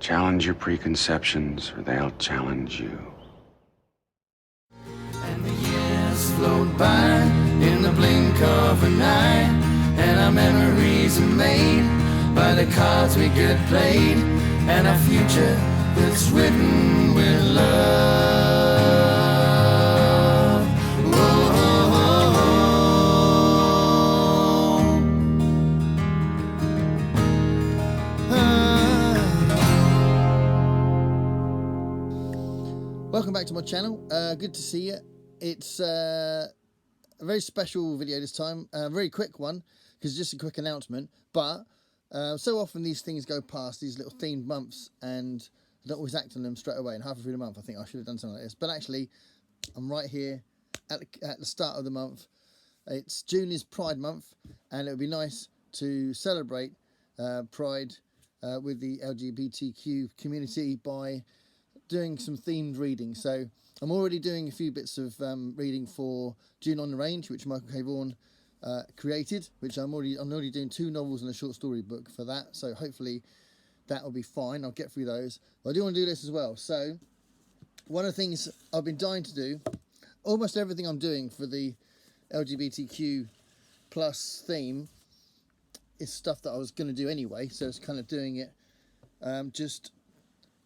Challenge your preconceptions, or they'll challenge you. And the years float by in the blink of an eye, and our memories are made by the cards we get played, and our future that's written with love. Whoa, whoa, whoa. Welcome back to my channel. Good to see you. It's a very special video this time, a very quick one because just a quick announcement, but so often these things go past, these little themed months, and I don't always act on them straight away, and halfway through the month I think I should have done something like this, but actually I'm right here at the start of the month. It's June is Pride Month, and it would be nice to celebrate Pride with the LGBTQ community by doing some themed reading. So I'm already doing a few bits of reading for June on the Range, which Michael K. Vaughan created, which I'm already doing 2 novels and a short story book for that, so hopefully that will be fine. I'll get through those, but I do want to do this as well. So one of the things I've been dying to do, almost everything I'm doing for the LGBTQ plus theme is stuff that I was going to do anyway, so it's kind of doing it, just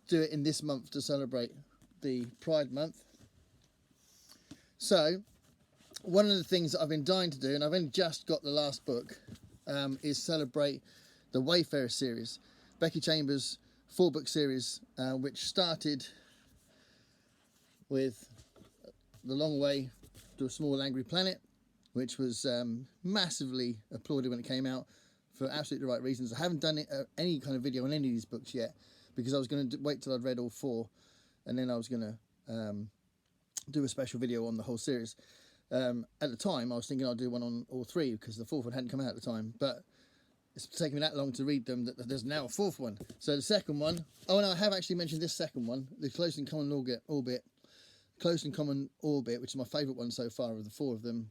do it in this month to celebrate the Pride Month. So one of the things that I've been dying to do, and I've only just got the last book, is celebrate the Wayfarer series, Becky Chambers' 4-book series, which started with The Long Way to a Small Angry Planet, which was massively applauded when it came out for absolutely the right reasons. I haven't done any kind of video on any of these books yet because I was going to wait till I'd read all 4, and then I was going to do a special video on the whole series. At the time I was thinking I'd do one on all 3 because the 4th one hadn't come out at the time, but it's taken me that long to read them that there's now a 4th one. So the second one, oh no, I have actually mentioned this second one, the Close and Common Orbit, which is my favourite one so far of the 4 of them.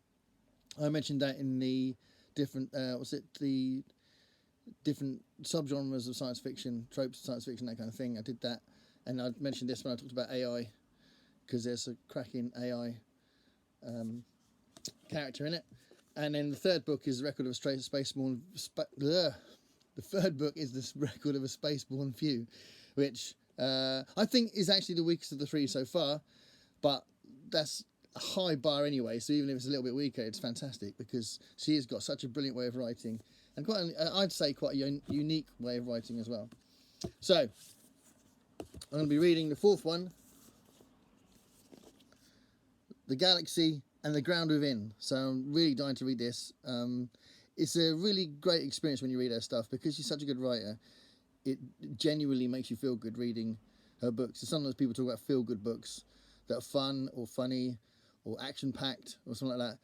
I mentioned that in the different the different subgenres of science fiction, tropes of science fiction, that kind of thing. I did that, and I mentioned this when I talked about AI, because there's a cracking AI character in it. And then the third book is the Record of a Spaceborn. The third book is this Record of a Spaceborn Few, which I think is actually the weakest of the 3 so far, but that's a high bar anyway. So even if it's a little bit weaker, it's fantastic because she has got such a brilliant way of writing, and I'd say quite a unique way of writing as well. So I'm going to be reading the 4th one, The Galaxy and the Ground Within. So I'm really dying to read this. It's a really great experience when you read her stuff because she's such a good writer. It genuinely makes you feel good reading her books. So sometimes people talk about feel-good books that are fun or funny or action-packed or something like that.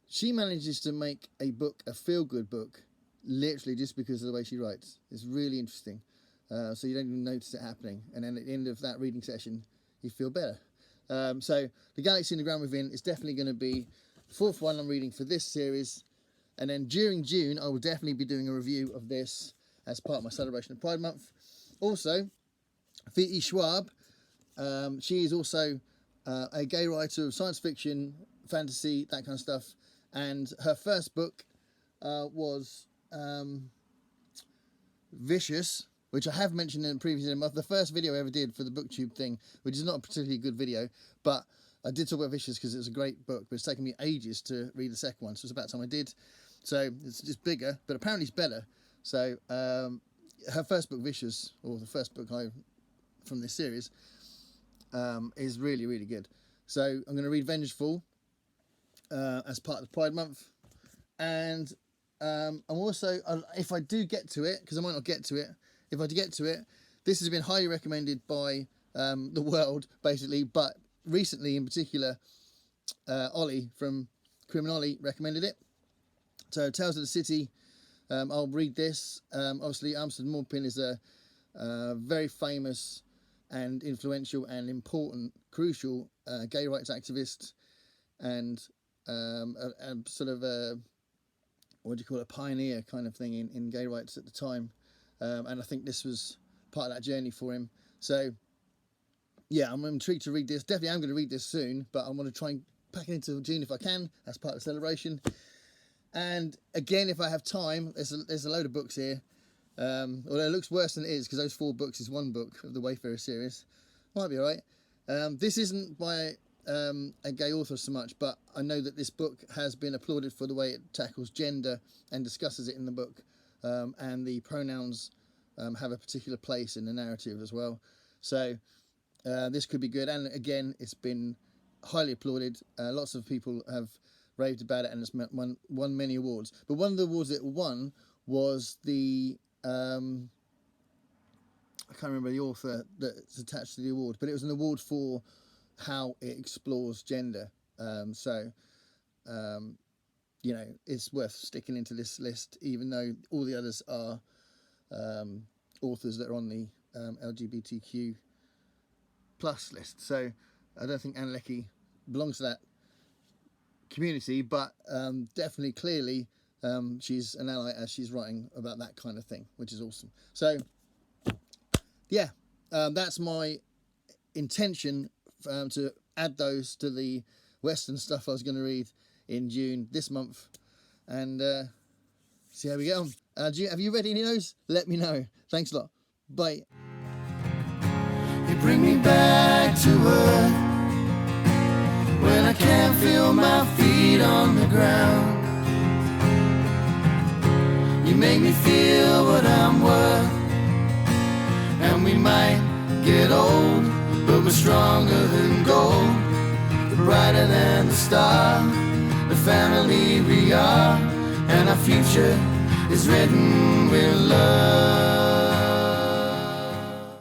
She manages to make a book a feel-good book literally just because of the way she writes. It's really interesting. So you don't even notice it happening. And then at the end of that reading session, you feel better. So The Galaxy and the Ground Within is definitely going to be the 4th one I'm reading for this series. And then during June, I will definitely be doing a review of this as part of my celebration of Pride Month. Also, V.E. Schwab, she is also a gay writer of science fiction, fantasy, that kind of stuff. And her first book was Vicious, which I have mentioned in the previous month. The first video I ever did for the BookTube thing, which is not a particularly good video, but I did talk about Vicious because it was a great book, but it's taken me ages to read the second one, so it's about time I did. So it's just bigger, but apparently it's better. So her first book, Vicious, or the first book from this series, is really, really good. So I'm going to read Vengeful as part of the Pride Month, and I'm also, if I do get to it, because I might not get to it, if I do get to it, this has been highly recommended by the world, basically, but recently in particular, Ollie from Criminology recommended it. So Tales of the City, I'll read this. Obviously, Amsterdam Maupin is a very famous and influential and important, crucial gay rights activist, and sort of a, what do you call it, a pioneer kind of thing in gay rights at the time. And I think this was part of that journey for him. So yeah, I'm intrigued to read this. Definitely I'm going to read this soon, but I want to try and pack it into June if I can, as part of the celebration. And again, if I have time, there's a load of books here. Although it looks worse than it is, because those 4 books is one book of the Wayfarer series. Might be alright. This isn't by a gay author so much, but I know that this book has been applauded for the way it tackles gender and discusses it in the book, and the pronouns have a particular place in the narrative as well. So this could be good, and again, it's been highly applauded. Lots of people have raved about it, and it's won many awards. But one of the awards it won was the I can't remember the author that's attached to the award, but it was an award for how it explores gender. You know, it's worth sticking into this list, even though all the others are authors that are on the LGBTQ plus list. So I don't think Anna Leckie belongs to that community, but definitely, clearly, she's an ally as she's writing about that kind of thing, which is awesome. So yeah, that's my intention, to add those to the Western stuff I was going to read in June this month, and see how we get on. Have you read any of those? Let me know. Thanks a lot. Bye. You bring me back to earth when I can't feel my feet on the ground. You make me feel what I'm worth, and we might get old, but we're stronger than gold, brighter than the star, the family we are, and our future is written with love.